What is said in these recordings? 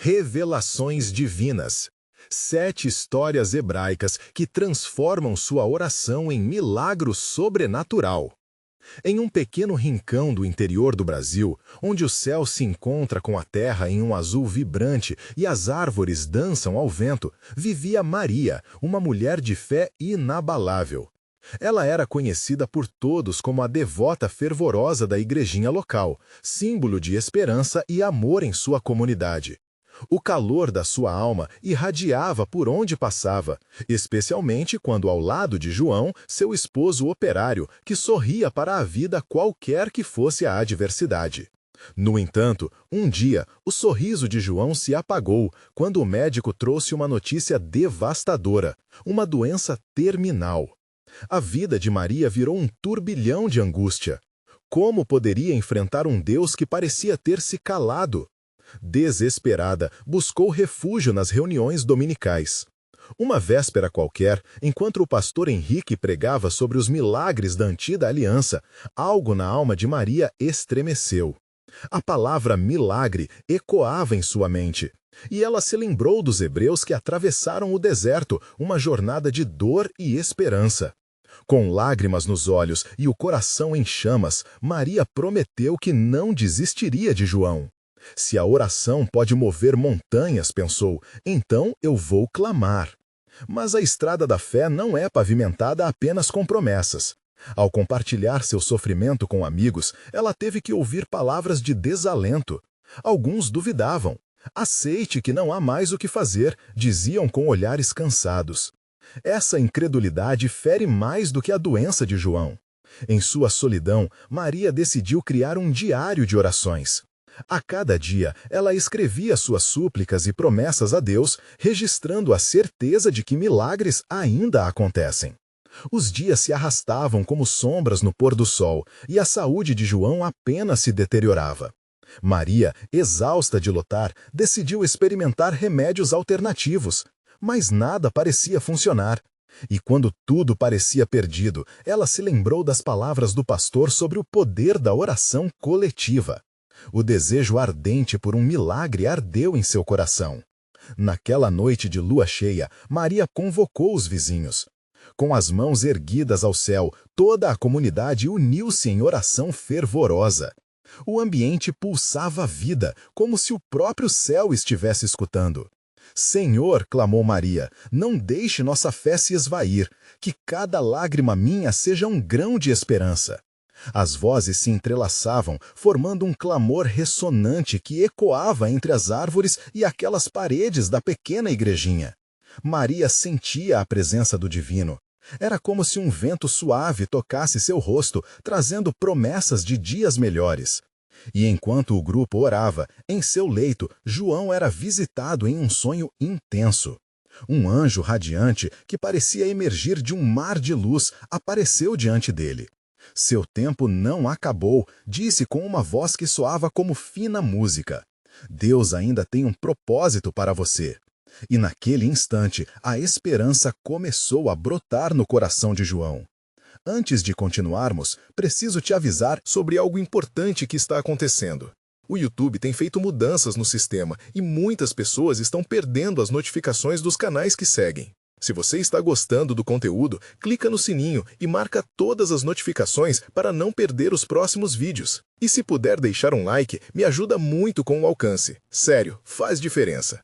Revelações divinas. 7 histórias hebraicas que transformam sua oração em milagro sobrenatural. Em um pequeno rincão do interior do Brasil, onde o céu se encontra com a terra em um azul vibrante e as árvores dançam ao vento, vivia Maria, uma mulher de fé inabalável. Ela era conhecida por todos como a devota fervorosa da igrejinha local, símbolo de esperança e amor em sua comunidade. O calor da sua alma irradiava por onde passava, especialmente quando ao lado de João, seu esposo operário, que sorria para a vida qualquer que fosse a adversidade. No entanto, um dia, o sorriso de João se apagou quando o médico trouxe uma notícia devastadora, uma doença terminal. A vida de Maria virou um turbilhão de angústia. Como poderia enfrentar um Deus que parecia ter se calado? Desesperada, buscou refúgio nas reuniões dominicais. Uma véspera qualquer, enquanto o pastor Henrique pregava sobre os milagres da antiga aliança, algo na alma de Maria estremeceu. A palavra milagre ecoava em sua mente, e ela se lembrou dos hebreus que atravessaram o deserto, uma jornada de dor e esperança. Com lágrimas nos olhos e o coração em chamas, Maria prometeu que não desistiria de João. Se a oração pode mover montanhas, pensou, então eu vou clamar. Mas a estrada da fé não é pavimentada apenas com promessas. Ao compartilhar seu sofrimento com amigos, ela teve que ouvir palavras de desalento. Alguns duvidavam. Aceite que não há mais o que fazer, diziam com olhares cansados. Essa incredulidade fere mais do que a doença de João. Em sua solidão, Maria decidiu criar um diário de orações. A cada dia, ela escrevia suas súplicas e promessas a Deus, registrando a certeza de que milagres ainda acontecem. Os dias se arrastavam como sombras no pôr do sol, e a saúde de João apenas se deteriorava. Maria, exausta de lutar, decidiu experimentar remédios alternativos, mas nada parecia funcionar. E quando tudo parecia perdido, ela se lembrou das palavras do pastor sobre o poder da oração coletiva. O desejo ardente por um milagre ardeu em seu coração. Naquela noite de lua cheia, Maria convocou os vizinhos. Com as mãos erguidas ao céu, toda a comunidade uniu-se em oração fervorosa. O ambiente pulsava vida, como se o próprio céu estivesse escutando. Senhor, clamou Maria, não deixe nossa fé se esvair, que cada lágrima minha seja um grão de esperança. As vozes se entrelaçavam, formando um clamor ressonante que ecoava entre as árvores e aquelas paredes da pequena igrejinha. Maria sentia a presença do divino. Era como se um vento suave tocasse seu rosto, trazendo promessas de dias melhores. E enquanto o grupo orava, em seu leito, João era visitado em um sonho intenso. Um anjo radiante, que parecia emergir de um mar de luz, apareceu diante dele. Seu tempo não acabou, disse com uma voz que soava como fina música. Deus ainda tem um propósito para você. E naquele instante, a esperança começou a brotar no coração de João. Antes de continuarmos, preciso te avisar sobre algo importante que está acontecendo. O YouTube tem feito mudanças no sistema e muitas pessoas estão perdendo as notificações dos canais que seguem. Se você está gostando do conteúdo, clica no sininho e marca todas as notificações para não perder os próximos vídeos. E se puder deixar um like, me ajuda muito com o alcance. Sério, faz diferença.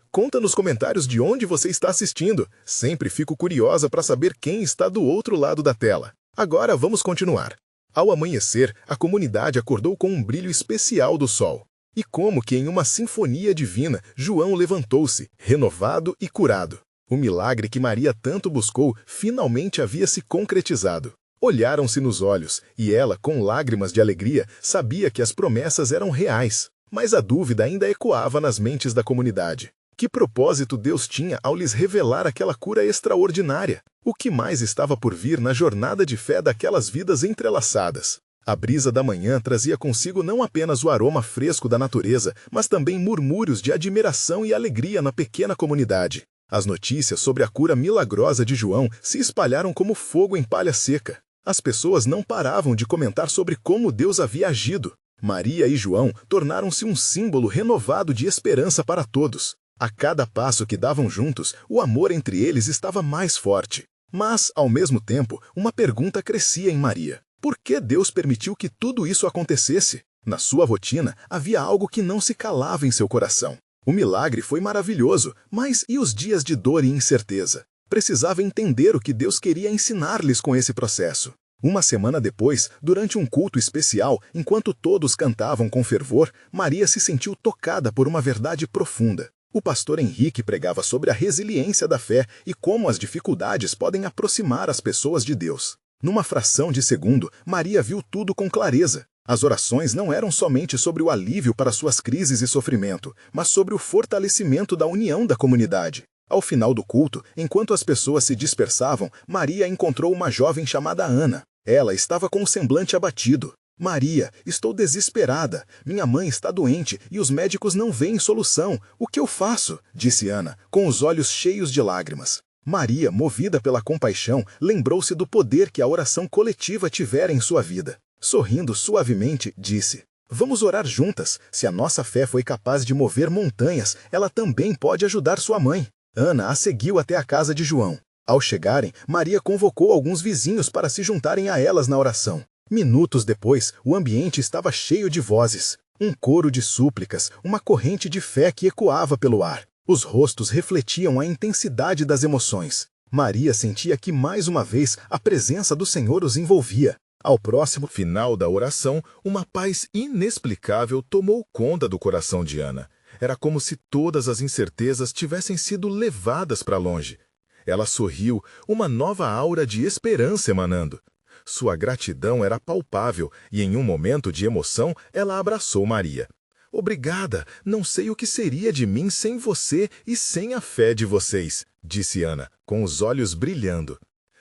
Conta nos comentários de onde você está assistindo. Sempre fico curiosa para saber quem está do outro lado da tela. Agora vamos continuar. Ao amanhecer, a comunidade acordou com um brilho especial do sol. E como que em uma sinfonia divina, João levantou-se, renovado e curado. O milagre que Maria tanto buscou finalmente havia se concretizado. Olharam-se nos olhos, e ela, com lágrimas de alegria, sabia que as promessas eram reais. Mas a dúvida ainda ecoava nas mentes da comunidade. Que propósito Deus tinha ao lhes revelar aquela cura extraordinária? O que mais estava por vir na jornada de fé daquelas vidas entrelaçadas? A brisa da manhã trazia consigo não apenas o aroma fresco da natureza, mas também murmúrios de admiração e alegria na pequena comunidade. As notícias sobre a cura milagrosa de João se espalharam como fogo em palha seca. As pessoas não paravam de comentar sobre como Deus havia agido. Maria e João tornaram-se um símbolo renovado de esperança para todos. A cada passo que davam juntos, o amor entre eles estava mais forte. Mas, ao mesmo tempo, uma pergunta crescia em Maria. Por que Deus permitiu que tudo isso acontecesse? Na sua rotina, havia algo que não se calava em seu coração. O milagre foi maravilhoso, mas e os dias de dor e incerteza? Precisava entender o que Deus queria ensinar-lhes com esse processo. Uma semana depois, durante um culto especial, enquanto todos cantavam com fervor, Maria se sentiu tocada por uma verdade profunda. O pastor Henrique pregava sobre a resiliência da fé e como as dificuldades podem aproximar as pessoas de Deus. Numa fração de segundo, Maria viu tudo com clareza. As orações não eram somente sobre o alívio para suas crises e sofrimento, mas sobre o fortalecimento da união da comunidade. Ao final do culto, enquanto as pessoas se dispersavam, Maria encontrou uma jovem chamada Ana. Ela estava com o semblante abatido. Maria, estou desesperada. Minha mãe está doente e os médicos não veem solução. O que eu faço? Disse Ana, com os olhos cheios de lágrimas. Maria, movida pela compaixão, lembrou-se do poder que a oração coletiva tivera em sua vida. Sorrindo suavemente, disse: Vamos orar juntas. Se a nossa fé foi capaz de mover montanhas, ela também pode ajudar sua mãe. Ana a seguiu até a casa de João. Ao chegarem, Maria convocou alguns vizinhos para se juntarem a elas na oração. Minutos depois, o ambiente estava cheio de vozes. Um coro de súplicas, uma corrente de fé que ecoava pelo ar. Os rostos refletiam a intensidade das emoções. Maria sentia que, mais uma vez, a presença do Senhor os envolvia. Ao próximo final da oração, uma paz inexplicável tomou conta do coração de Ana. Era como se todas as incertezas tivessem sido levadas para longe. Ela sorriu, uma nova aura de esperança emanando. Sua gratidão era palpável e, em um momento de emoção, ela abraçou Maria. Obrigada, não sei o que seria de mim sem você e sem a fé de vocês, disse Ana, com os olhos brilhando.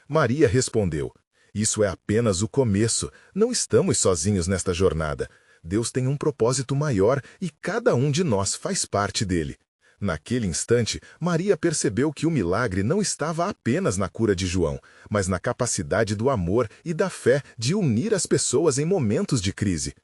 Maria respondeu: Isso é apenas o começo, não estamos sozinhos nesta jornada. Deus tem um propósito maior e cada um de nós faz parte dele. Naquele instante, Maria percebeu que o milagre não estava apenas na cura de João, mas na capacidade do amor e da fé de unir as pessoas em momentos de crise.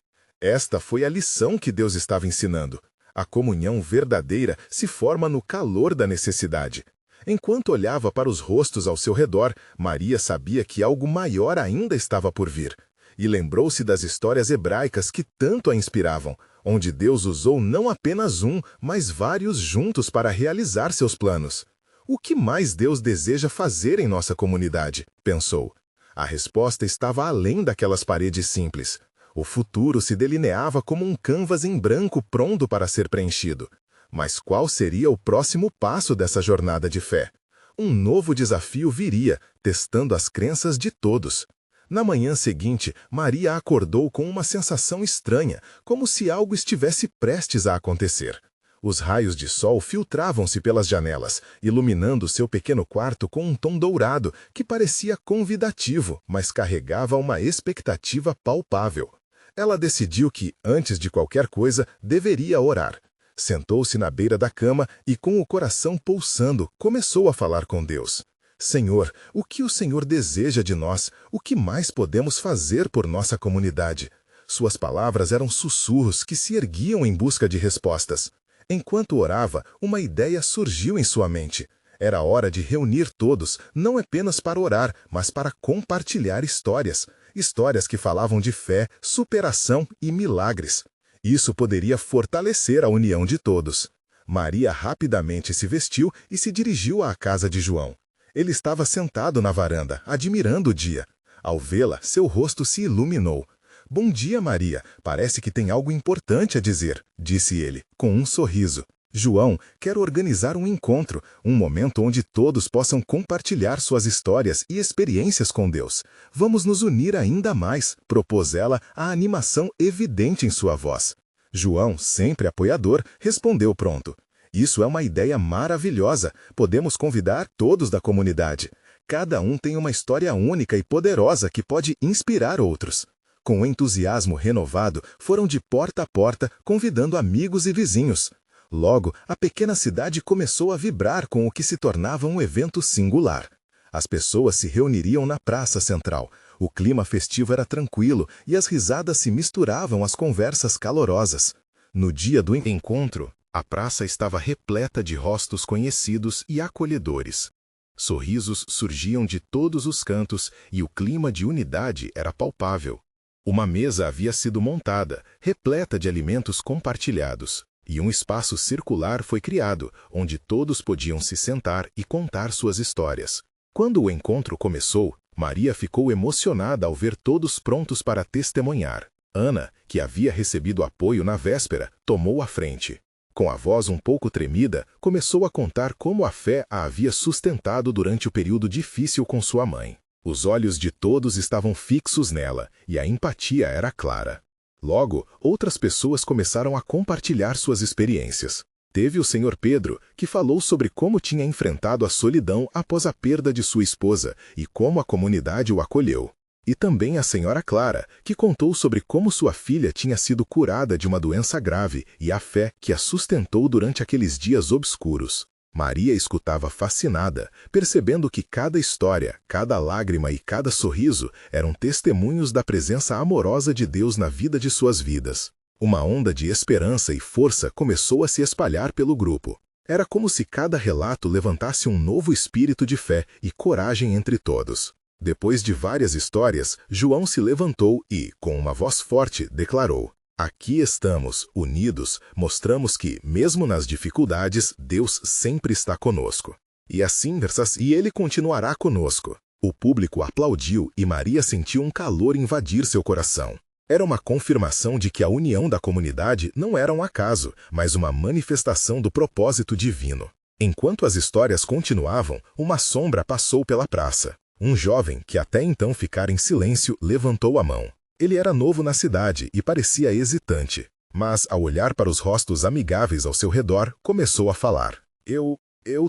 Esta foi a lição que Deus estava ensinando. A comunhão verdadeira se forma no calor da necessidade. Enquanto olhava para os rostos ao seu redor, Maria sabia que algo maior ainda estava por vir. E lembrou-se das histórias hebraicas que tanto a inspiravam, onde Deus usou não apenas um, mas vários juntos para realizar seus planos. O que mais Deus deseja fazer em nossa comunidade? Pensou. A resposta estava além daquelas paredes simples. O futuro se delineava como um canvas em branco pronto para ser preenchido. Mas qual seria o próximo passo dessa jornada de fé? Um novo desafio viria, testando as crenças de todos. Na manhã seguinte, Maria acordou com uma sensação estranha, como se algo estivesse prestes a acontecer. Os raios de sol filtravam-se pelas janelas, iluminando seu pequeno quarto com um tom dourado que parecia convidativo, mas carregava uma expectativa palpável. Ela decidiu que, antes de qualquer coisa, deveria orar. Sentou-se na beira da cama e, com o coração pulsando, começou a falar com Deus. Senhor, o que o Senhor deseja de nós? O que mais podemos fazer por nossa comunidade? Suas palavras eram sussurros que se erguiam em busca de respostas. Enquanto orava, uma ideia surgiu em sua mente. Era hora de reunir todos, não apenas para orar, mas para compartilhar histórias. Histórias que falavam de fé, superação e milagres. Isso poderia fortalecer a união de todos. Maria rapidamente se vestiu e se dirigiu à casa de João. Ele estava sentado na varanda, admirando o dia. Ao vê-la, seu rosto se iluminou. Bom dia, Maria. Parece que tem algo importante a dizer, disse ele, com um sorriso. João, quero organizar um encontro, um momento onde todos possam compartilhar suas histórias e experiências com Deus. Vamos nos unir ainda mais, propôs ela, a animação evidente em sua voz. João, sempre apoiador, respondeu pronto. Isso é uma ideia maravilhosa. Podemos convidar todos da comunidade. Cada um tem uma história única e poderosa que pode inspirar outros. Com entusiasmo renovado, foram de porta a porta, convidando amigos e vizinhos. Logo, a pequena cidade começou a vibrar com o que se tornava um evento singular. As pessoas se reuniriam na praça central. O clima festivo era tranquilo e as risadas se misturavam às conversas calorosas. No dia do encontro, a praça estava repleta de rostos conhecidos e acolhedores. Sorrisos surgiam de todos os cantos e o clima de unidade era palpável. Uma mesa havia sido montada, repleta de alimentos compartilhados, e um espaço circular foi criado, onde todos podiam se sentar e contar suas histórias. Quando o encontro começou, Maria ficou emocionada ao ver todos prontos para testemunhar. Ana, que havia recebido apoio na véspera, tomou a frente. Com a voz um pouco tremida, começou a contar como a fé a havia sustentado durante o período difícil com sua mãe. Os olhos de todos estavam fixos nela, e a empatia era clara. Logo, outras pessoas começaram a compartilhar suas experiências. Teve o Sr. Pedro, que falou sobre como tinha enfrentado a solidão após a perda de sua esposa e como a comunidade o acolheu. E também a Sra. Clara, que contou sobre como sua filha tinha sido curada de uma doença grave e a fé que a sustentou durante aqueles dias obscuros. Maria escutava fascinada, percebendo que cada história, cada lágrima e cada sorriso eram testemunhos da presença amorosa de Deus na vida de suas vidas. Uma onda de esperança e força começou a se espalhar pelo grupo. Era como se cada relato levantasse um novo espírito de fé e coragem entre todos. Depois de várias histórias, João se levantou e, com uma voz forte, declarou: "Aqui estamos, unidos, mostramos que, mesmo nas dificuldades, Deus sempre está conosco. E assim, e Ele continuará conosco." O público aplaudiu e Maria sentiu um calor invadir seu coração. Era uma confirmação de que a união da comunidade não era um acaso, mas uma manifestação do propósito divino. Enquanto as histórias continuavam, uma sombra passou pela praça. Um jovem, que até então ficara em silêncio, levantou a mão. Ele era novo na cidade e parecia hesitante, mas, ao olhar para os rostos amigáveis ao seu redor, começou a falar. Eu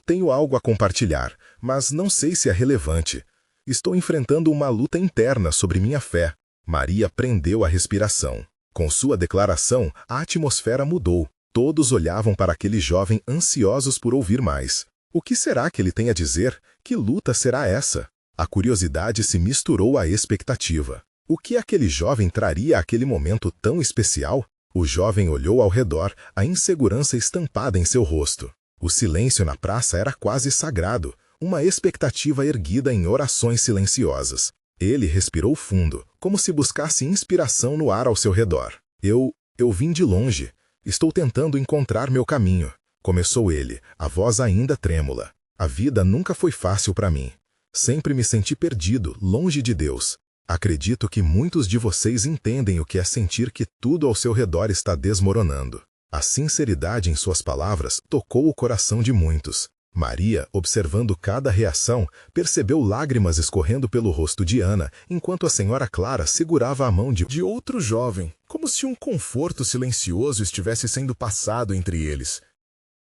tenho algo a compartilhar, mas não sei se é relevante. Estou enfrentando uma luta interna sobre minha fé." Maria prendeu a respiração. Com sua declaração, a atmosfera mudou. Todos olhavam para aquele jovem ansiosos por ouvir mais. O que será que ele tem a dizer? Que luta será essa? A curiosidade se misturou à expectativa. O que aquele jovem traria àquele momento tão especial? O jovem olhou ao redor, a insegurança estampada em seu rosto. O silêncio na praça era quase sagrado, uma expectativa erguida em orações silenciosas. Ele respirou fundo, como se buscasse inspiração no ar ao seu redor. Eu vim de longe. Estou tentando encontrar meu caminho. Começou ele, a voz ainda trêmula. A vida nunca foi fácil para mim. Sempre me senti perdido, longe de Deus. Acredito que muitos de vocês entendem o que é sentir que tudo ao seu redor está desmoronando. A sinceridade em suas palavras tocou o coração de muitos. Maria, observando cada reação, percebeu lágrimas escorrendo pelo rosto de Ana, enquanto a Sra. Clara segurava a mão de outro jovem, como se um conforto silencioso estivesse sendo passado entre eles.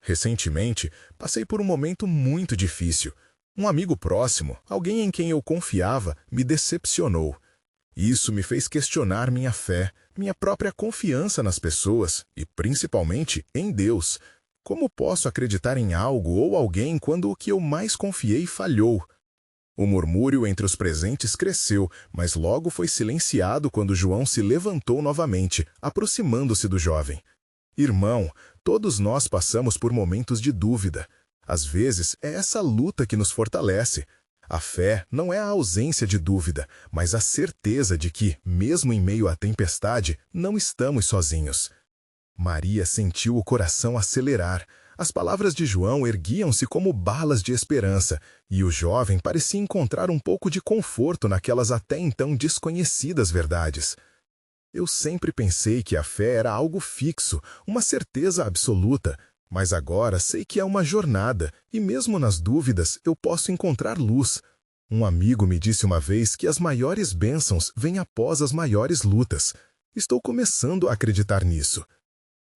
Recentemente, passei por um momento muito difícil. Um amigo próximo, alguém em quem eu confiava, me decepcionou. Isso me fez questionar minha fé, minha própria confiança nas pessoas e, principalmente, em Deus. Como posso acreditar em algo ou alguém quando o que eu mais confiei falhou? O murmúrio entre os presentes cresceu, mas logo foi silenciado quando João se levantou novamente, aproximando-se do jovem. Irmão, todos nós passamos por momentos de dúvida. Às vezes, é essa luta que nos fortalece. A fé não é a ausência de dúvida, mas a certeza de que, mesmo em meio à tempestade, não estamos sozinhos. Maria sentiu o coração acelerar. As palavras de João erguiam-se como balas de esperança, e o jovem parecia encontrar um pouco de conforto naquelas até então desconhecidas verdades. Eu sempre pensei que a fé era algo fixo, uma certeza absoluta, mas agora sei que é uma jornada, e mesmo nas dúvidas eu posso encontrar luz. Um amigo me disse uma vez que as maiores bênçãos vêm após as maiores lutas. Estou começando a acreditar nisso.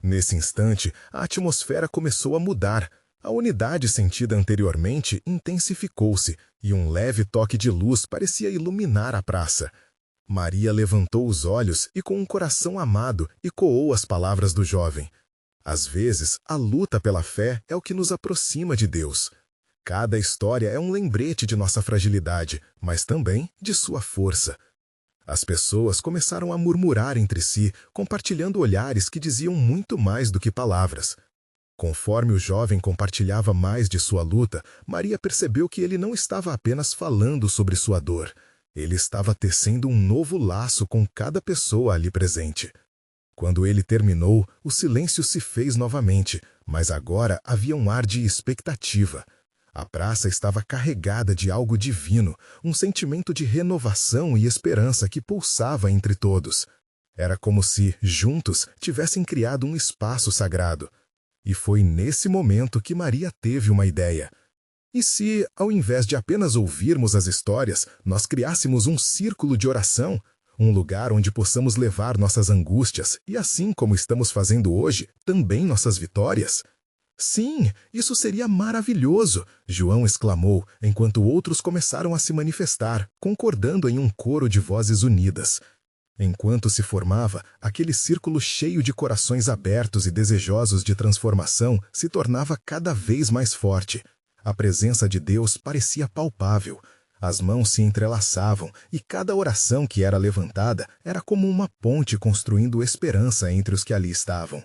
Nesse instante, a atmosfera começou a mudar. A unidade sentida anteriormente intensificou-se, e um leve toque de luz parecia iluminar a praça. Maria levantou os olhos e, com um coração amado, ecoou as palavras do jovem. Às vezes, a luta pela fé é o que nos aproxima de Deus. Cada história é um lembrete de nossa fragilidade, mas também de sua força. As pessoas começaram a murmurar entre si, compartilhando olhares que diziam muito mais do que palavras. Conforme o jovem compartilhava mais de sua luta, Maria percebeu que ele não estava apenas falando sobre sua dor. Ele estava tecendo um novo laço com cada pessoa ali presente. Quando ele terminou, o silêncio se fez novamente, mas agora havia um ar de expectativa. A praça estava carregada de algo divino, um sentimento de renovação e esperança que pulsava entre todos. Era como se, juntos, tivessem criado um espaço sagrado. E foi nesse momento que Maria teve uma ideia. E se, ao invés de apenas ouvirmos as histórias, nós criássemos um círculo de oração? Um lugar onde possamos levar nossas angústias e, assim como estamos fazendo hoje, também nossas vitórias? Sim, isso seria maravilhoso, João exclamou, enquanto outros começaram a se manifestar, concordando em um coro de vozes unidas. Enquanto se formava, aquele círculo cheio de corações abertos e desejosos de transformação se tornava cada vez mais forte. A presença de Deus parecia palpável. As mãos se entrelaçavam e cada oração que era levantada era como uma ponte construindo esperança entre os que ali estavam.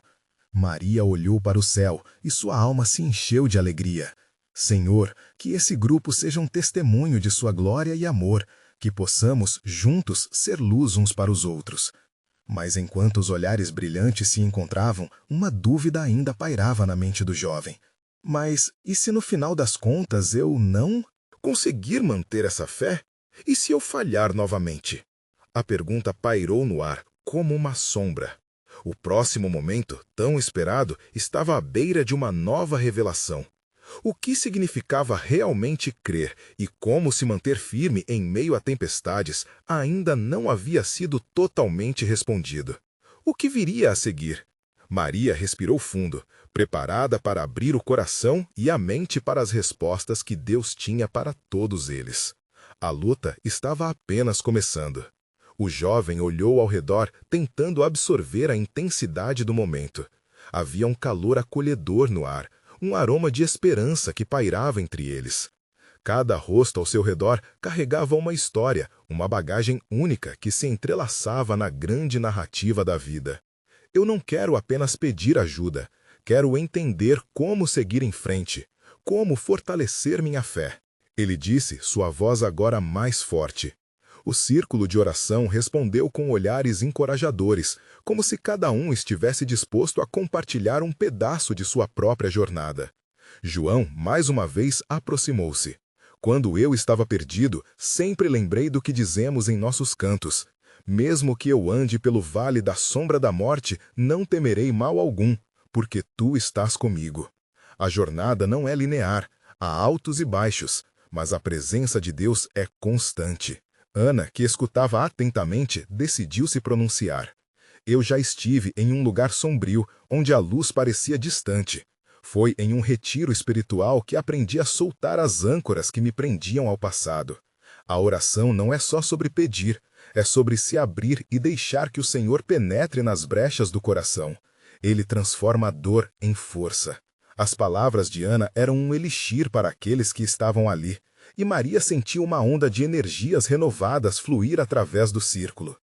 Maria olhou para o céu e sua alma se encheu de alegria. Senhor, que esse grupo seja um testemunho de sua glória e amor, que possamos, juntos, ser luz uns para os outros. Mas enquanto os olhares brilhantes se encontravam, uma dúvida ainda pairava na mente do jovem. Mas e se no final das contas eu não conseguir manter essa fé? E se eu falhar novamente? A pergunta pairou no ar, como uma sombra. O próximo momento, tão esperado, estava à beira de uma nova revelação. O que significava realmente crer e como se manter firme em meio a tempestades ainda não havia sido totalmente respondido. O que viria a seguir? Maria respirou fundo, preparada para abrir o coração e a mente para as respostas que Deus tinha para todos eles. A luta estava apenas começando. O jovem olhou ao redor, tentando absorver a intensidade do momento. Havia um calor acolhedor no ar, um aroma de esperança que pairava entre eles. Cada rosto ao seu redor carregava uma história, uma bagagem única que se entrelaçava na grande narrativa da vida. Eu não quero apenas pedir ajuda, quero entender como seguir em frente, como fortalecer minha fé. Ele disse, sua voz agora mais forte. O círculo de oração respondeu com olhares encorajadores, como se cada um estivesse disposto a compartilhar um pedaço de sua própria jornada. João, mais uma vez, aproximou-se. Quando eu estava perdido, sempre lembrei do que dizemos em nossos cantos. Mesmo que eu ande pelo vale da sombra da morte, não temerei mal algum, porque tu estás comigo. A jornada não é linear, há altos e baixos, mas a presença de Deus é constante. Ana, que escutava atentamente, decidiu se pronunciar. Eu já estive em um lugar sombrio, onde a luz parecia distante. Foi em um retiro espiritual que aprendi a soltar as âncoras que me prendiam ao passado. A oração não é só sobre pedir, é sobre se abrir e deixar que o Senhor penetre nas brechas do coração. Ele transforma a dor em força. As palavras de Ana eram um elixir para aqueles que estavam ali, e Maria sentiu uma onda de energias renovadas fluir através do círculo.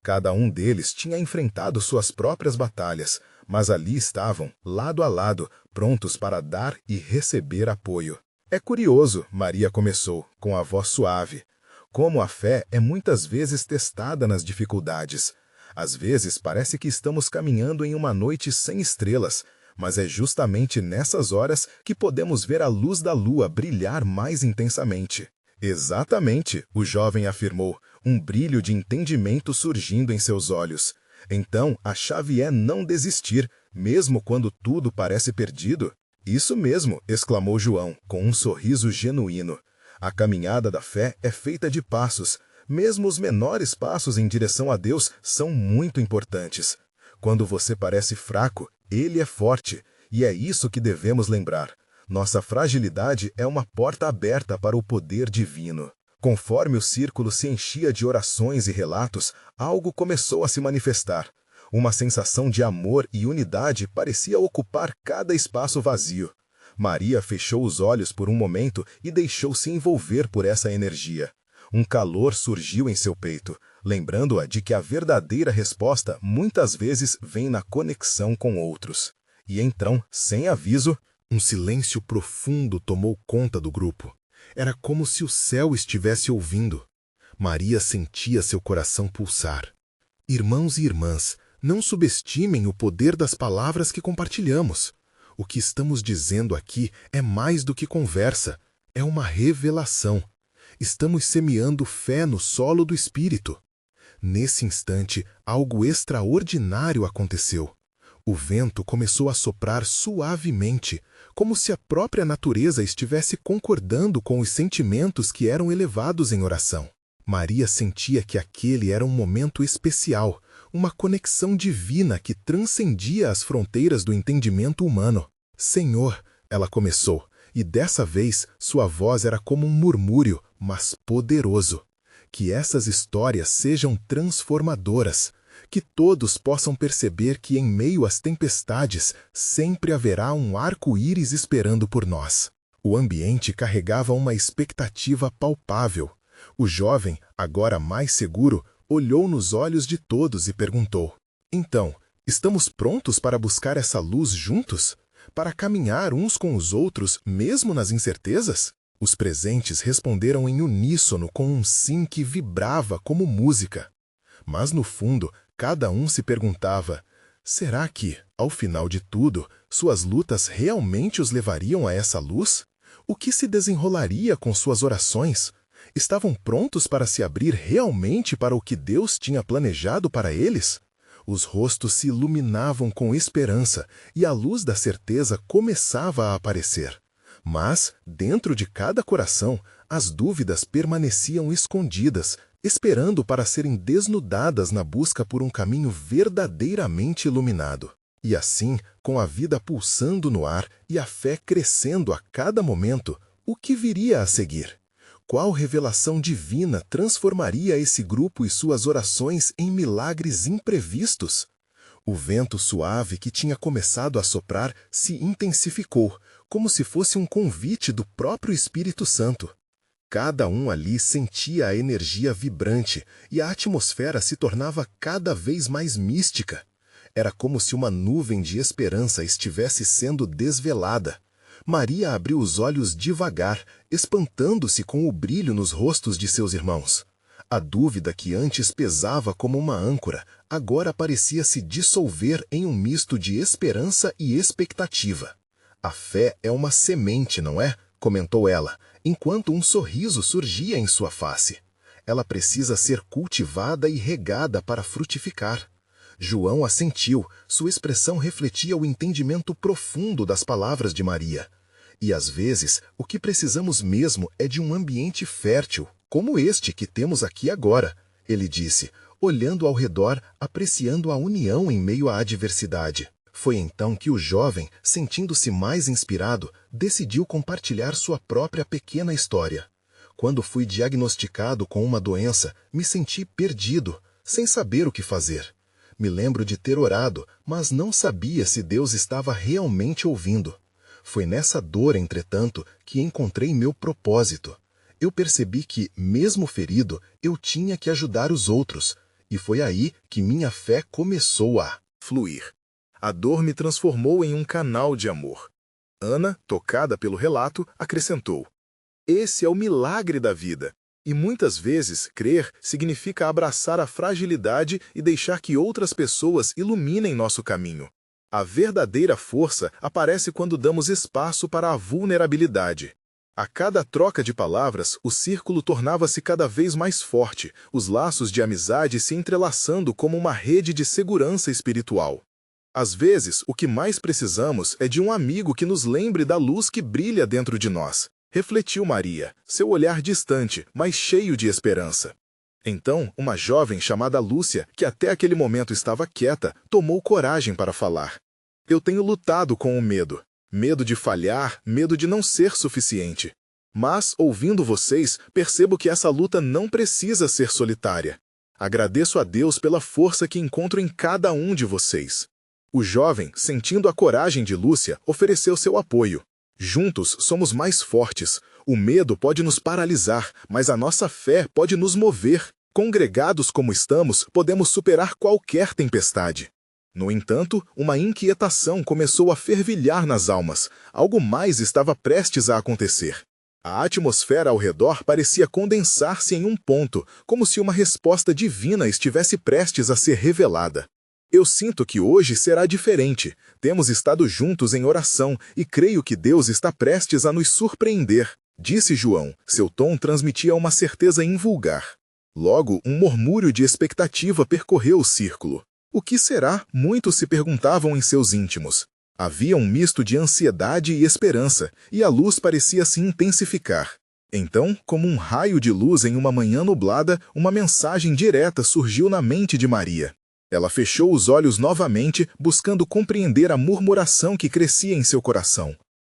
Cada um deles tinha enfrentado suas próprias batalhas, mas ali estavam, lado a lado, prontos para dar e receber apoio. É curioso, Maria começou, com a voz suave, como a fé é muitas vezes testada nas dificuldades. Às vezes parece que estamos caminhando em uma noite sem estrelas, mas é justamente nessas horas que podemos ver a luz da lua brilhar mais intensamente. Exatamente, o jovem afirmou, um brilho de entendimento surgindo em seus olhos. Então, a chave é não desistir, mesmo quando tudo parece perdido? Isso mesmo, exclamou João, com um sorriso genuíno. A caminhada da fé é feita de passos. Mesmo os menores passos em direção a Deus são muito importantes. Quando você parece fraco, Ele é forte, e é isso que devemos lembrar. Nossa fragilidade é uma porta aberta para o poder divino. Conforme o círculo se enchia de orações e relatos, algo começou a se manifestar. Uma sensação de amor e unidade parecia ocupar cada espaço vazio. Maria fechou os olhos por um momento e deixou-se envolver por essa energia. Um calor surgiu em seu peito, lembrando-a de que a verdadeira resposta muitas vezes vem na conexão com outros. E então, sem aviso, um silêncio profundo tomou conta do grupo. Era como se o céu estivesse ouvindo. Maria sentia seu coração pulsar. Irmãos e irmãs, não subestimem o poder das palavras que compartilhamos. O que estamos dizendo aqui é mais do que conversa, é uma revelação. Estamos semeando fé no solo do Espírito. Nesse instante, algo extraordinário aconteceu. O vento começou a soprar suavemente, como se a própria natureza estivesse concordando com os sentimentos que eram elevados em oração. Maria sentia que aquele era um momento especial, uma conexão divina que transcendia as fronteiras do entendimento humano. Senhor, ela começou, e dessa vez sua voz era como um murmúrio, mas poderoso. Que essas histórias sejam transformadoras, que todos possam perceber que em meio às tempestades sempre haverá um arco-íris esperando por nós. O ambiente carregava uma expectativa palpável. O jovem, agora mais seguro, olhou nos olhos de todos e perguntou: então, estamos prontos para buscar essa luz juntos? Para caminhar uns com os outros, mesmo nas incertezas? Os presentes responderam em uníssono com um sim que vibrava como música. Mas no fundo, cada um se perguntava: será que, ao final de tudo, suas lutas realmente os levariam a essa luz? O que se desenrolaria com suas orações? Estavam prontos para se abrir realmente para o que Deus tinha planejado para eles? Os rostos se iluminavam com esperança e a luz da certeza começava a aparecer. Mas, dentro de cada coração, as dúvidas permaneciam escondidas, esperando para serem desnudadas na busca por um caminho verdadeiramente iluminado. E assim, com a vida pulsando no ar e a fé crescendo a cada momento, o que viria a seguir? Qual revelação divina transformaria esse grupo e suas orações em milagres imprevistos? O vento suave que tinha começado a soprar se intensificou, como se fosse um convite do próprio Espírito Santo. Cada um ali sentia a energia vibrante e a atmosfera se tornava cada vez mais mística. Era como se uma nuvem de esperança estivesse sendo desvelada. Maria abriu os olhos devagar, espantando-se com o brilho nos rostos de seus irmãos. A dúvida que antes pesava como uma âncora, agora parecia se dissolver em um misto de esperança e expectativa. A fé é uma semente, não é? Comentou ela, enquanto um sorriso surgia em sua face. Ela precisa ser cultivada e regada para frutificar. João assentiu, sua expressão refletia o entendimento profundo das palavras de Maria. E às vezes, o que precisamos mesmo é de um ambiente fértil, como este que temos aqui agora, ele disse, olhando ao redor, apreciando a união em meio à adversidade. Foi então que o jovem, sentindo-se mais inspirado, decidiu compartilhar sua própria pequena história. Quando fui diagnosticado com uma doença, me senti perdido, sem saber o que fazer. Me lembro de ter orado, mas não sabia se Deus estava realmente ouvindo. Foi nessa dor, entretanto, que encontrei meu propósito. Eu percebi que, mesmo ferido, eu tinha que ajudar os outros, e foi aí que minha fé começou a fluir. A dor me transformou em um canal de amor. Ana, tocada pelo relato, acrescentou: esse é o milagre da vida. E muitas vezes, crer significa abraçar a fragilidade e deixar que outras pessoas iluminem nosso caminho. A verdadeira força aparece quando damos espaço para a vulnerabilidade. A cada troca de palavras, o círculo tornava-se cada vez mais forte, os laços de amizade se entrelaçando como uma rede de segurança espiritual. Às vezes, o que mais precisamos é de um amigo que nos lembre da luz que brilha dentro de nós. Refletiu Maria, seu olhar distante, mas cheio de esperança. Então, uma jovem chamada Lúcia, que até aquele momento estava quieta, tomou coragem para falar. Eu tenho lutado com o medo. Medo de falhar, medo de não ser suficiente. Mas, ouvindo vocês, percebo que essa luta não precisa ser solitária. Agradeço a Deus pela força que encontro em cada um de vocês. O jovem, sentindo a coragem de Lúcia, ofereceu seu apoio. Juntos somos mais fortes. O medo pode nos paralisar, mas a nossa fé pode nos mover. Congregados como estamos, podemos superar qualquer tempestade. No entanto, uma inquietação começou a fervilhar nas almas. Algo mais estava prestes a acontecer. A atmosfera ao redor parecia condensar-se em um ponto, como se uma resposta divina estivesse prestes a ser revelada. Eu sinto que hoje será diferente. Temos estado juntos em oração e creio que Deus está prestes a nos surpreender, disse João. Seu tom transmitia uma certeza invulgar. Logo, um murmúrio de expectativa percorreu o círculo. O que será? Muitos se perguntavam em seus íntimos. Havia um misto de ansiedade e esperança, e a luz parecia se intensificar. Então, como um raio de luz em uma manhã nublada, uma mensagem direta surgiu na mente de Maria. Ela fechou os olhos novamente, buscando compreender a murmuração que crescia em seu coração.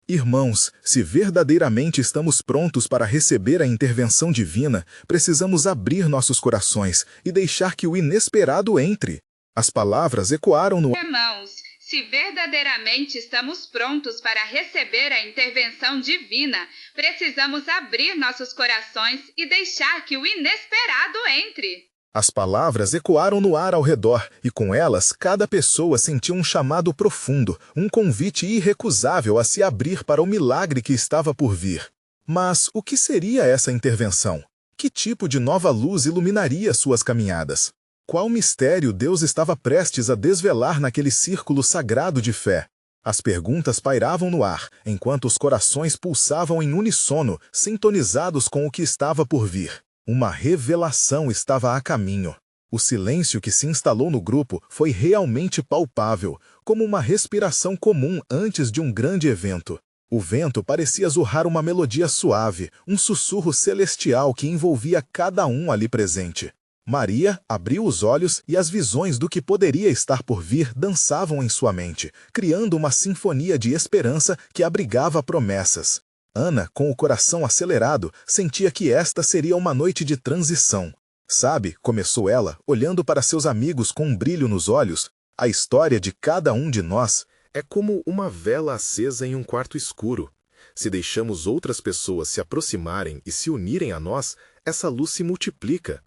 Irmãos, se verdadeiramente estamos prontos para receber a intervenção divina, precisamos abrir nossos corações e deixar que o inesperado entre. As palavras ecoaram no... Irmãos, se verdadeiramente estamos prontos para receber a intervenção divina, precisamos abrir nossos corações e deixar que o inesperado entre. As palavras ecoaram no ar ao redor, e com elas cada pessoa sentiu um chamado profundo, um convite irrecusável a se abrir para o milagre que estava por vir. Mas o que seria essa intervenção? Que tipo de nova luz iluminaria suas caminhadas? Qual mistério Deus estava prestes a desvelar naquele círculo sagrado de fé? As perguntas pairavam no ar, enquanto os corações pulsavam em unissono, sintonizados com o que estava por vir. Uma revelação estava a caminho. O silêncio que se instalou no grupo foi realmente palpável, como uma respiração comum antes de um grande evento. O vento parecia zurrar uma melodia suave, um sussurro celestial que envolvia cada um ali presente. Maria abriu os olhos e as visões do que poderia estar por vir dançavam em sua mente, criando uma sinfonia de esperança que abrigava promessas. Ana, com o coração acelerado, sentia que esta seria uma noite de transição. Sabe, começou ela, olhando para seus amigos com um brilho nos olhos, a história de cada um de nós é como uma vela acesa em um quarto escuro. Se deixamos outras pessoas se aproximarem e se unirem a nós, essa luz se multiplica.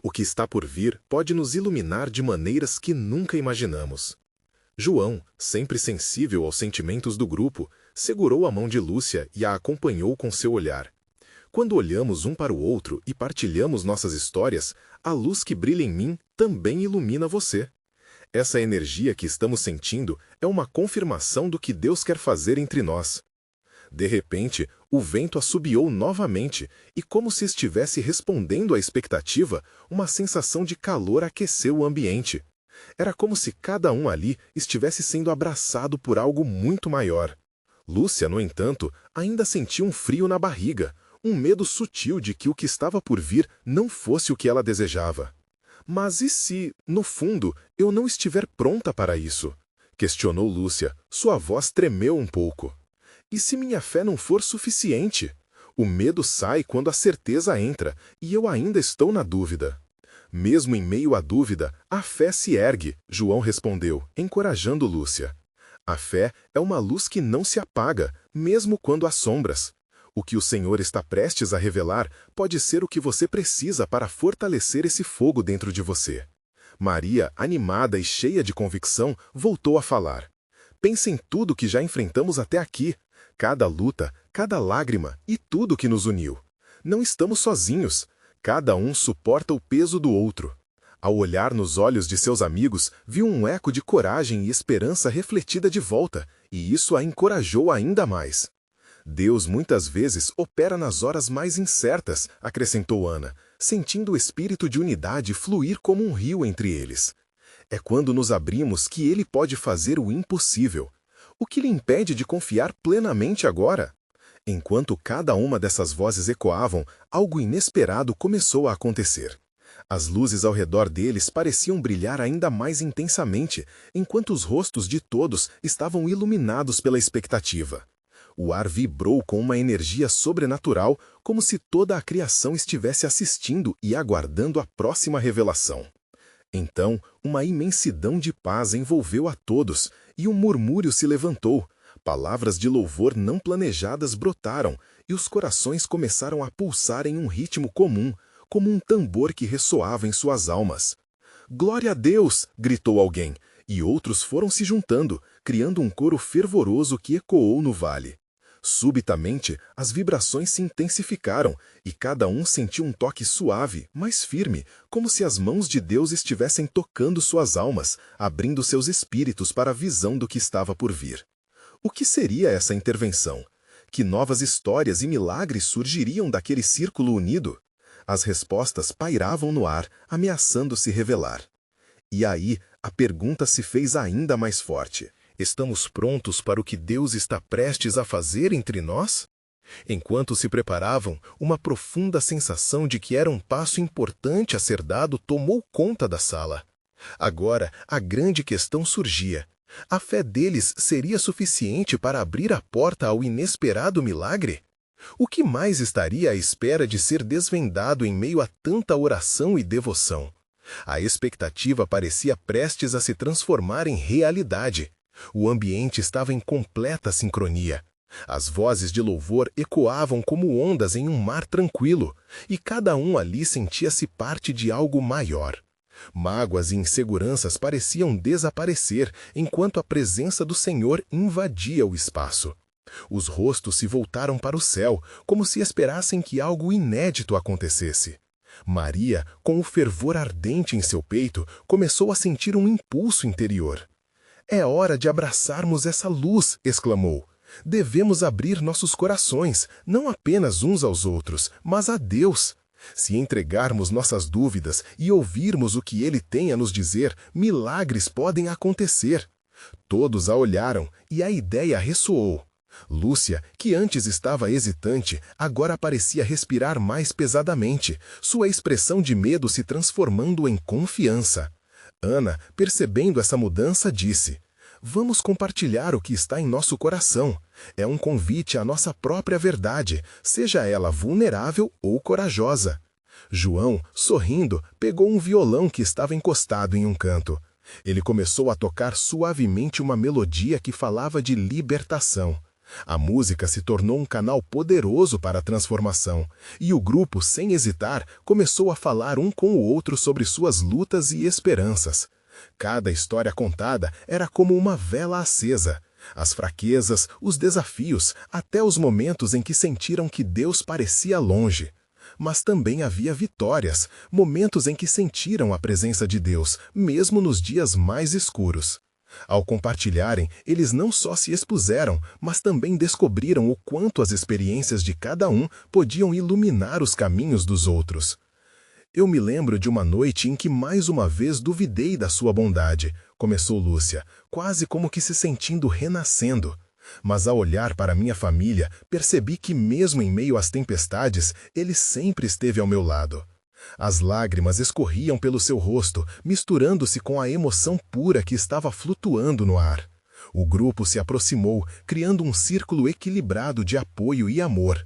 O que está por vir pode nos iluminar de maneiras que nunca imaginamos. João, sempre sensível aos sentimentos do grupo, segurou a mão de Lúcia e a acompanhou com seu olhar. Quando olhamos um para o outro e partilhamos nossas histórias, a luz que brilha em mim também ilumina você. Essa energia que estamos sentindo é uma confirmação do que Deus quer fazer entre nós. De repente, o vento assobiou novamente e, como se estivesse respondendo à expectativa, uma sensação de calor aqueceu o ambiente. Era como se cada um ali estivesse sendo abraçado por algo muito maior. Lúcia, no entanto, ainda sentia um frio na barriga, um medo sutil de que o que estava por vir não fosse o que ela desejava. Mas e se, no fundo, eu não estiver pronta para isso? Questionou Lúcia. Sua voz tremeu um pouco. E se minha fé não for suficiente? O medo sai quando a certeza entra, e eu ainda estou na dúvida. Mesmo em meio à dúvida, a fé se ergue, João respondeu, encorajando Lúcia. A fé é uma luz que não se apaga, mesmo quando há sombras. O que o Senhor está prestes a revelar pode ser o que você precisa para fortalecer esse fogo dentro de você. Maria, animada e cheia de convicção, voltou a falar. Pense em tudo que já enfrentamos até aqui, cada luta, cada lágrima e tudo que nos uniu. Não estamos sozinhos. Cada um suporta o peso do outro. Ao olhar nos olhos de seus amigos, viu um eco de coragem e esperança refletida de volta, e isso a encorajou ainda mais. Deus muitas vezes opera nas horas mais incertas, acrescentou Ana, sentindo o espírito de unidade fluir como um rio entre eles. É quando nos abrimos que Ele pode fazer o impossível. O que lhe impede de confiar plenamente agora? Enquanto cada uma dessas vozes ecoavam, algo inesperado começou a acontecer. As luzes ao redor deles pareciam brilhar ainda mais intensamente, enquanto os rostos de todos estavam iluminados pela expectativa. O ar vibrou com uma energia sobrenatural, como se toda a criação estivesse assistindo e aguardando a próxima revelação. Então, uma imensidão de paz envolveu a todos, e um murmúrio se levantou. Palavras de louvor não planejadas brotaram e os corações começaram a pulsar em um ritmo comum, como um tambor que ressoava em suas almas. «Glória a Deus!» gritou alguém, e outros foram se juntando, criando um coro fervoroso que ecoou no vale. Subitamente, as vibrações se intensificaram e cada um sentiu um toque suave, mas firme, como se as mãos de Deus estivessem tocando suas almas, abrindo seus espíritos para a visão do que estava por vir. O que seria essa intervenção? Que novas histórias e milagres surgiriam daquele círculo unido? As respostas pairavam no ar, ameaçando se revelar. E aí, a pergunta se fez ainda mais forte. Estamos prontos para o que Deus está prestes a fazer entre nós? Enquanto se preparavam, uma profunda sensação de que era um passo importante a ser dado tomou conta da sala. Agora, a grande questão surgia. A fé deles seria suficiente para abrir a porta ao inesperado milagre? O que mais estaria à espera de ser desvendado em meio a tanta oração e devoção? A expectativa parecia prestes a se transformar em realidade. O ambiente estava em completa sincronia. As vozes de louvor ecoavam como ondas em um mar tranquilo, e cada um ali sentia-se parte de algo maior. Mágoas e inseguranças pareciam desaparecer enquanto a presença do Senhor invadia o espaço. Os rostos se voltaram para o céu, como se esperassem que algo inédito acontecesse. Maria, com o fervor ardente em seu peito, começou a sentir um impulso interior. «É hora de abraçarmos essa luz!» exclamou. «Devemos abrir nossos corações, não apenas uns aos outros, mas a Deus. Se entregarmos nossas dúvidas e ouvirmos o que Ele tem a nos dizer, milagres podem acontecer.» Todos a olharam e a ideia ressoou. Lúcia, que antes estava hesitante, agora parecia respirar mais pesadamente, sua expressão de medo se transformando em confiança. Ana, percebendo essa mudança, disse: «Vamos compartilhar o que está em nosso coração. É um convite à nossa própria verdade, seja ela vulnerável ou corajosa.» João, sorrindo, pegou um violão que estava encostado em um canto. Ele começou a tocar suavemente uma melodia que falava de libertação. A música se tornou um canal poderoso para a transformação, e o grupo, sem hesitar, começou a falar um com o outro sobre suas lutas e esperanças. Cada história contada era como uma vela acesa. As fraquezas, os desafios, até os momentos em que sentiram que Deus parecia longe. Mas também havia vitórias, momentos em que sentiram a presença de Deus, mesmo nos dias mais escuros. Ao compartilharem, eles não só se expuseram, mas também descobriram o quanto as experiências de cada um podiam iluminar os caminhos dos outros. «Eu me lembro de uma noite em que mais uma vez duvidei da sua bondade», começou Lúcia, quase como que se sentindo renascendo. «Mas ao olhar para minha família, percebi que mesmo em meio às tempestades, ele sempre esteve ao meu lado.» As lágrimas escorriam pelo seu rosto, misturando-se com a emoção pura que estava flutuando no ar. O grupo se aproximou, criando um círculo equilibrado de apoio e amor.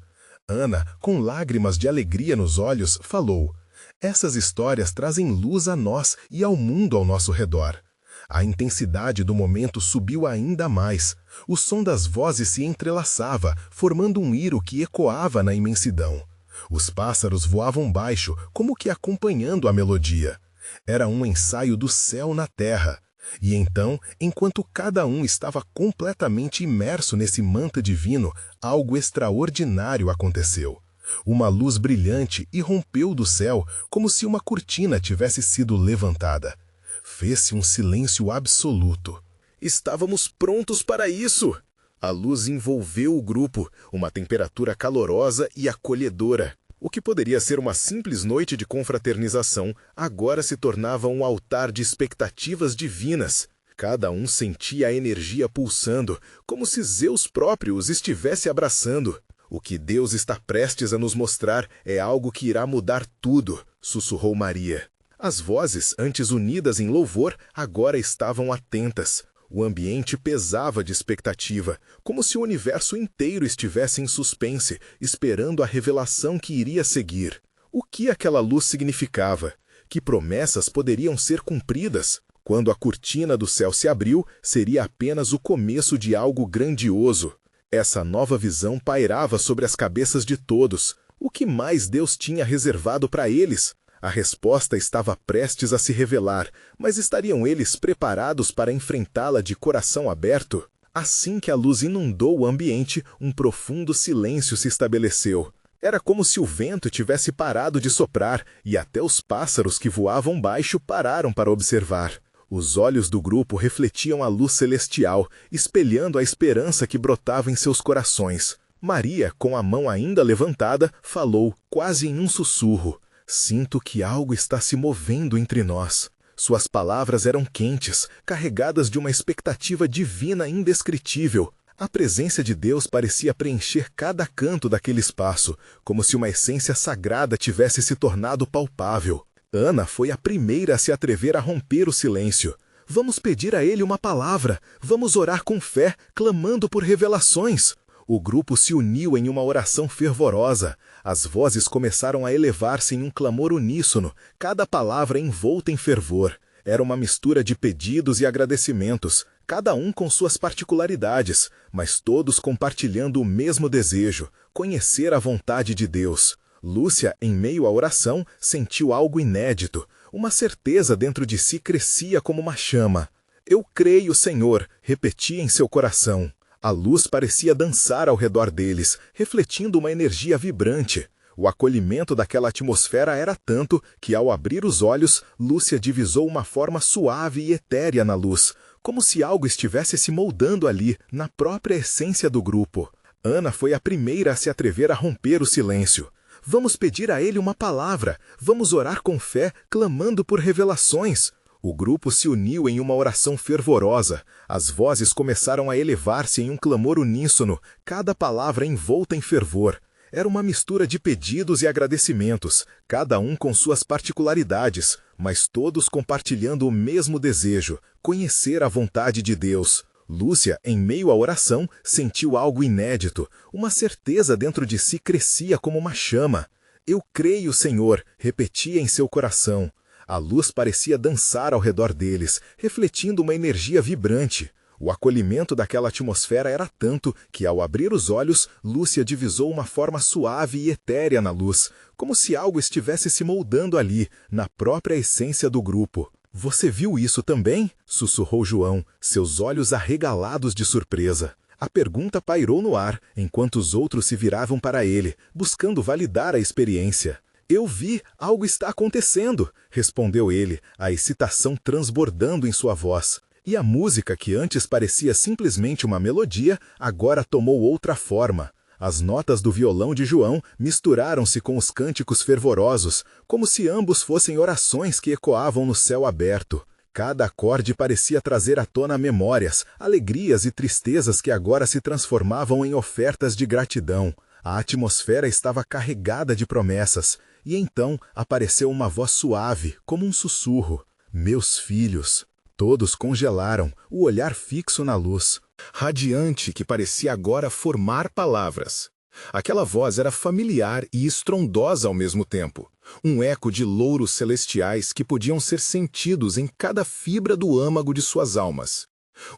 Ana, com lágrimas de alegria nos olhos, falou: «Essas histórias trazem luz a nós e ao mundo ao nosso redor.» A intensidade do momento subiu ainda mais. O som das vozes se entrelaçava, formando um hino que ecoava na imensidão. Os pássaros voavam baixo, como que acompanhando a melodia. Era um ensaio do céu na terra. E então, enquanto cada um estava completamente imerso nesse manto divino, algo extraordinário aconteceu. Uma luz brilhante irrompeu do céu, como se uma cortina tivesse sido levantada. Fez-se um silêncio absoluto. Estávamos prontos para isso! A luz envolveu o grupo, uma temperatura calorosa e acolhedora. O que poderia ser uma simples noite de confraternização, agora se tornava um altar de expectativas divinas. Cada um sentia a energia pulsando, como se Zeus próprio os estivesse abraçando. «O que Deus está prestes a nos mostrar é algo que irá mudar tudo», sussurrou Maria. As vozes, antes unidas em louvor, agora estavam atentas. O ambiente pesava de expectativa, como se o universo inteiro estivesse em suspense, esperando a revelação que iria seguir. O que aquela luz significava? Que promessas poderiam ser cumpridas? Quando a cortina do céu se abriu, seria apenas o começo de algo grandioso. Essa nova visão pairava sobre as cabeças de todos. O que mais Deus tinha reservado para eles? A resposta estava prestes a se revelar, mas estariam eles preparados para enfrentá-la de coração aberto? Assim que a luz inundou o ambiente, um profundo silêncio se estabeleceu. Era como se o vento tivesse parado de soprar e até os pássaros que voavam baixo pararam para observar. Os olhos do grupo refletiam a luz celestial, espelhando a esperança que brotava em seus corações. Maria, com a mão ainda levantada, falou, quase em um sussurro: "Sinto que algo está se movendo entre nós." Suas palavras eram quentes, carregadas de uma expectativa divina indescritível. A presença de Deus parecia preencher cada canto daquele espaço, como se uma essência sagrada tivesse se tornado palpável. Ana foi a primeira a se atrever a romper o silêncio. "Vamos pedir a ele uma palavra. Vamos orar com fé, clamando por revelações." O grupo se uniu em uma oração fervorosa. As vozes começaram a elevar-se em um clamor uníssono, cada palavra envolta em fervor. Era uma mistura de pedidos e agradecimentos, cada um com suas particularidades, mas todos compartilhando o mesmo desejo: conhecer a vontade de Deus. Lúcia, em meio à oração, sentiu algo inédito. Uma certeza dentro de si crescia como uma chama. "Eu creio, Senhor", repetia em seu coração. A luz parecia dançar ao redor deles, refletindo uma energia vibrante. O acolhimento daquela atmosfera era tanto que, ao abrir os olhos, Lúcia divisou uma forma suave e etérea na luz, como se algo estivesse se moldando ali, na própria essência do grupo. Ana foi a primeira a se atrever a romper o silêncio. "Vamos pedir a ele uma palavra. Vamos orar com fé, clamando por revelações." O grupo se uniu em uma oração fervorosa. As vozes começaram a elevar-se em um clamor uníssono, cada palavra envolta em fervor. Era uma mistura de pedidos e agradecimentos, cada um com suas particularidades, mas todos compartilhando o mesmo desejo: conhecer a vontade de Deus. Lúcia, em meio à oração, sentiu algo inédito. Uma certeza dentro de si crescia como uma chama. "Eu creio, Senhor", repetia em seu coração. A luz parecia dançar ao redor deles, refletindo uma energia vibrante. O acolhimento daquela atmosfera era tanto que, ao abrir os olhos, Lúcia divisou uma forma suave e etérea na luz, como se algo estivesse se moldando ali, na própria essência do grupo. "Você viu isso também?" sussurrou João, seus olhos arregalados de surpresa. A pergunta pairou no ar, enquanto os outros se viravam para ele, buscando validar a experiência. "Eu vi, algo está acontecendo", respondeu ele, a excitação transbordando em sua voz. E a música, que antes parecia simplesmente uma melodia, agora tomou outra forma. As notas do violão de João misturaram-se com os cânticos fervorosos, como se ambos fossem orações que ecoavam no céu aberto. Cada acorde parecia trazer à tona memórias, alegrias e tristezas que agora se transformavam em ofertas de gratidão. A atmosfera estava carregada de promessas, e então apareceu uma voz suave, como um sussurro: "Meus filhos." Todos congelaram, o olhar fixo na luz, radiante, que parecia agora formar palavras. Aquela voz era familiar e estrondosa ao mesmo tempo, um eco de louros celestiais que podiam ser sentidos em cada fibra do âmago de suas almas.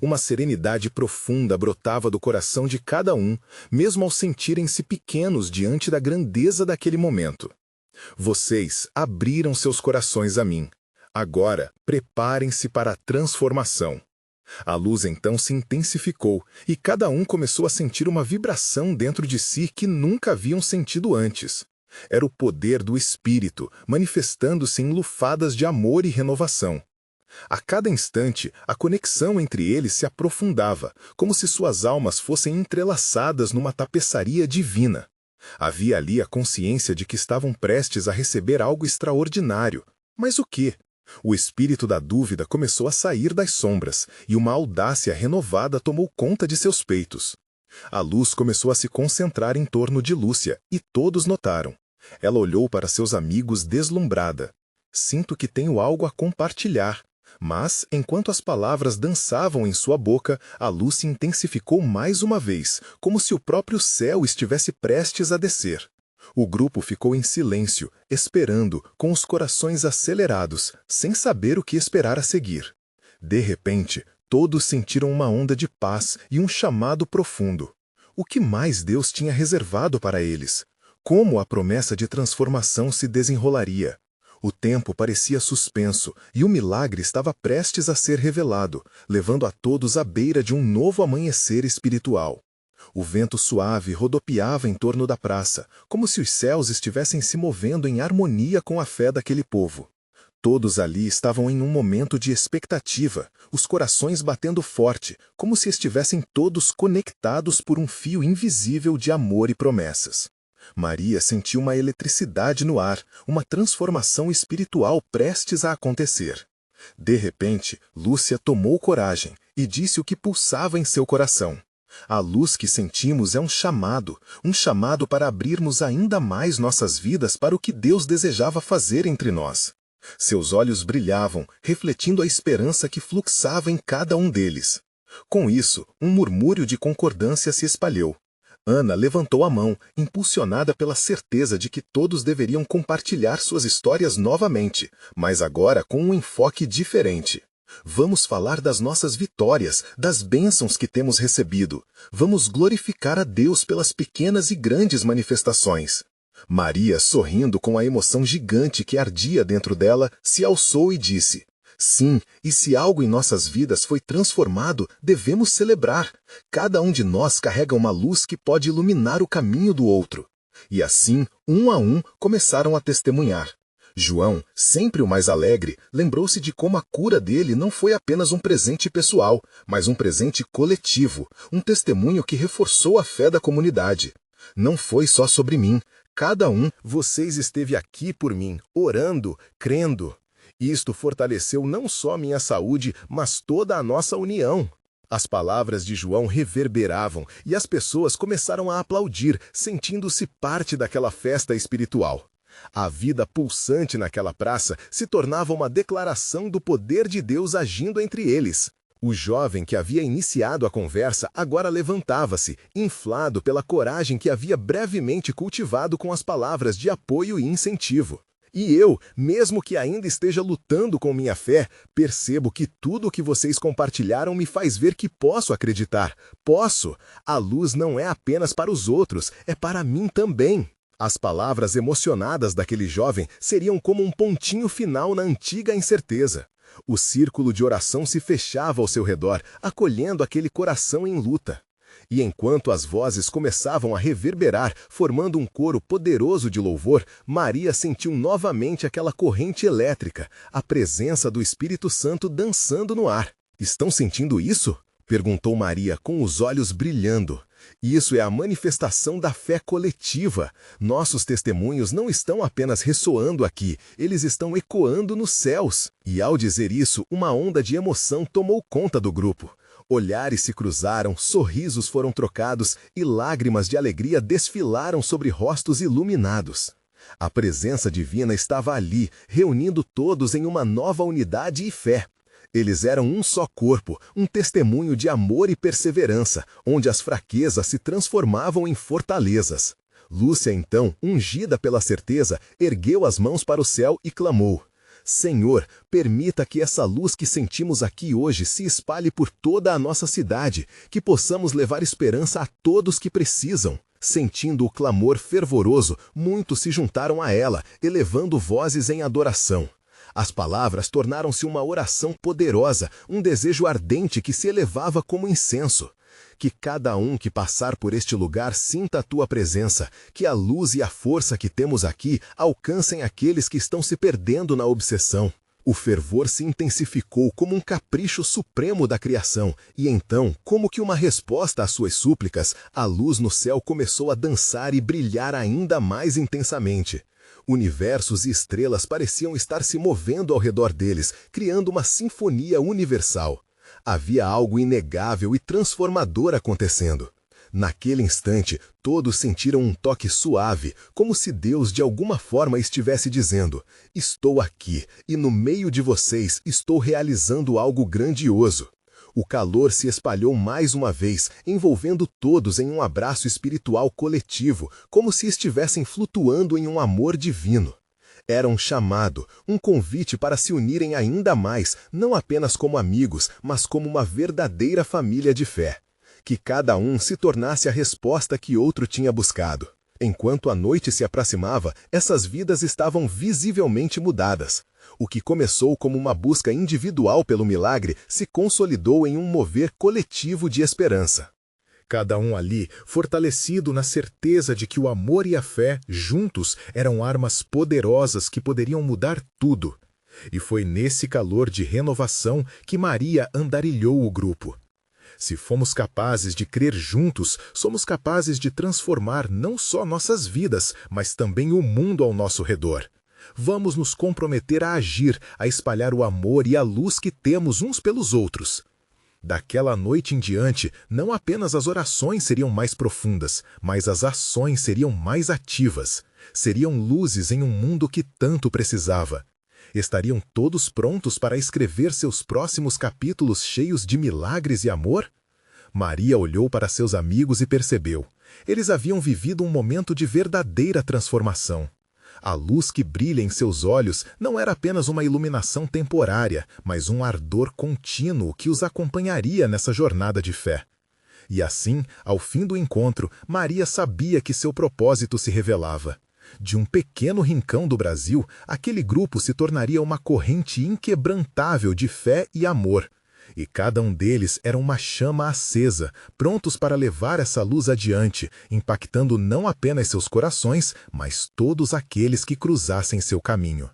Uma serenidade profunda brotava do coração de cada um, mesmo ao sentirem-se pequenos diante da grandeza daquele momento. "Vocês abriram seus corações a mim. Agora, preparem-se para a transformação." A luz então se intensificou e cada um começou a sentir uma vibração dentro de si que nunca haviam sentido antes. Era o poder do Espírito, manifestando-se em lufadas de amor e renovação. A cada instante, a conexão entre eles se aprofundava, como se suas almas fossem entrelaçadas numa tapeçaria divina. Havia ali a consciência de que estavam prestes a receber algo extraordinário. Mas o quê? O espírito da dúvida começou a sair das sombras, e uma audácia renovada tomou conta de seus peitos. A luz começou a se concentrar em torno de Lúcia, e todos notaram. Ela olhou para seus amigos deslumbrada. "Sinto que tenho algo a compartilhar." Mas, enquanto as palavras dançavam em sua boca, a luz se intensificou mais uma vez, como se o próprio céu estivesse prestes a descer. O grupo ficou em silêncio, esperando, com os corações acelerados, sem saber o que esperar a seguir. De repente, todos sentiram uma onda de paz e um chamado profundo. O que mais Deus tinha reservado para eles? Como a promessa de transformação se desenrolaria? O tempo parecia suspenso e o milagre estava prestes a ser revelado, levando a todos à beira de um novo amanhecer espiritual. O vento suave rodopiava em torno da praça, como se os céus estivessem se movendo em harmonia com a fé daquele povo. Todos ali estavam em um momento de expectativa, os corações batendo forte, como se estivessem todos conectados por um fio invisível de amor e promessas. Maria sentiu uma eletricidade no ar, uma transformação espiritual prestes a acontecer. De repente, Lúcia tomou coragem e disse o que pulsava em seu coração. A luz que sentimos é um chamado para abrirmos ainda mais nossas vidas para o que Deus desejava fazer entre nós. Seus olhos brilhavam, refletindo a esperança que fluxava em cada um deles. Com isso, um murmúrio de concordância se espalhou. Ana levantou a mão, impulsionada pela certeza de que todos deveriam compartilhar suas histórias novamente, mas agora com um enfoque diferente. Vamos falar das nossas vitórias, das bênçãos que temos recebido. Vamos glorificar a Deus pelas pequenas e grandes manifestações. Maria, sorrindo com a emoção gigante que ardia dentro dela, se alçou e disse: sim, e se algo em nossas vidas foi transformado, devemos celebrar. Cada um de nós carrega uma luz que pode iluminar o caminho do outro. E assim, um a um, começaram a testemunhar. João, sempre o mais alegre, lembrou-se de como a cura dele não foi apenas um presente pessoal, mas um presente coletivo, um testemunho que reforçou a fé da comunidade. Não foi só sobre mim. Cada um, vocês esteve aqui por mim, orando, crendo. Isto fortaleceu não só minha saúde, mas toda a nossa união. As palavras de João reverberavam e as pessoas começaram a aplaudir, sentindo-se parte daquela festa espiritual. A vida pulsante naquela praça se tornava uma declaração do poder de Deus agindo entre eles. O jovem que havia iniciado a conversa agora levantava-se, inflado pela coragem que havia brevemente cultivado com as palavras de apoio e incentivo. E eu, mesmo que ainda esteja lutando com minha fé, percebo que tudo o que vocês compartilharam me faz ver que posso acreditar. Posso! A luz não é apenas para os outros, é para mim também. As palavras emocionadas daquele jovem seriam como um pontinho final na antiga incerteza. O círculo de oração se fechava ao seu redor, acolhendo aquele coração em luta. E enquanto as vozes começavam a reverberar, formando um coro poderoso de louvor, Maria sentiu novamente aquela corrente elétrica, a presença do Espírito Santo dançando no ar. "Estão sentindo isso?" perguntou Maria com os olhos brilhando. Isso é a manifestação da fé coletiva. Nossos testemunhos não estão apenas ressoando aqui, eles estão ecoando nos céus. E ao dizer isso, uma onda de emoção tomou conta do grupo. Olhares se cruzaram, sorrisos foram trocados e lágrimas de alegria desfilaram sobre rostos iluminados. A presença divina estava ali, reunindo todos em uma nova unidade e fé. Eles eram um só corpo, um testemunho de amor e perseverança, onde as fraquezas se transformavam em fortalezas. Lúcia, então, ungida pela certeza, ergueu as mãos para o céu e clamou: "Senhor, permita que essa luz que sentimos aqui hoje se espalhe por toda a nossa cidade, que possamos levar esperança a todos que precisam." Sentindo o clamor fervoroso, muitos se juntaram a ela, elevando vozes em adoração. As palavras tornaram-se uma oração poderosa, um desejo ardente que se elevava como incenso. Que cada um que passar por este lugar sinta a tua presença, que a luz e a força que temos aqui alcancem aqueles que estão se perdendo na obsessão. O fervor se intensificou como um capricho supremo da criação, e então, como que uma resposta às suas súplicas, a luz no céu começou a dançar e brilhar ainda mais intensamente. Universos e estrelas pareciam estar se movendo ao redor deles, criando uma sinfonia universal. Havia algo inegável e transformador acontecendo. Naquele instante, todos sentiram um toque suave, como se Deus de alguma forma estivesse dizendo: "Estou aqui, e no meio de vocês estou realizando algo grandioso." O calor se espalhou mais uma vez, envolvendo todos em um abraço espiritual coletivo, como se estivessem flutuando em um amor divino. Era um chamado, um convite para se unirem ainda mais, não apenas como amigos, mas como uma verdadeira família de fé. Que cada um se tornasse a resposta que outro tinha buscado. Enquanto a noite se aproximava, essas vidas estavam visivelmente mudadas. O que começou como uma busca individual pelo milagre se consolidou em um mover coletivo de esperança. Cada um ali, fortalecido na certeza de que o amor e a fé, juntos, eram armas poderosas que poderiam mudar tudo. E foi nesse calor de renovação que Maria andarilhou o grupo. Se fomos capazes de crer juntos, somos capazes de transformar não só nossas vidas, mas também o mundo ao nosso redor. Vamos nos comprometer a agir, a espalhar o amor e a luz que temos uns pelos outros. Daquela noite em diante, não apenas as orações seriam mais profundas, mas as ações seriam mais ativas. Seriam luzes em um mundo que tanto precisava. Estariam todos prontos para escrever seus próximos capítulos cheios de milagres e amor? Maria olhou para seus amigos e percebeu. Eles haviam vivido um momento de verdadeira transformação. A luz que brilha em seus olhos não era apenas uma iluminação temporária, mas um ardor contínuo que os acompanharia nessa jornada de fé. E assim, ao fim do encontro, Maria sabia que seu propósito se revelava. De um pequeno rincão do Brasil, aquele grupo se tornaria uma corrente inquebrantável de fé e amor. E cada um deles era uma chama acesa, prontos para levar essa luz adiante, impactando não apenas seus corações, mas todos aqueles que cruzassem seu caminho.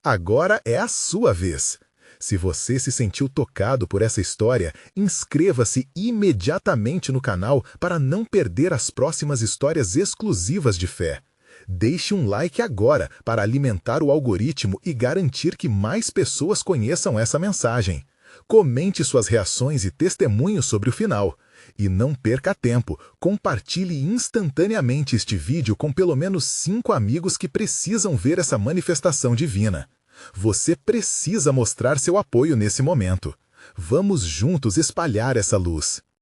Agora é a sua vez. Se você se sentiu tocado por essa história, inscreva-se imediatamente no canal para não perder as próximas histórias exclusivas de fé. Deixe um like agora para alimentar o algoritmo e garantir que mais pessoas conheçam essa mensagem. Comente suas reações e testemunhos sobre o final. E não perca tempo, compartilhe instantaneamente este vídeo com pelo menos 5 amigos que precisam ver essa manifestação divina. Você precisa mostrar seu apoio nesse momento. Vamos juntos espalhar essa luz.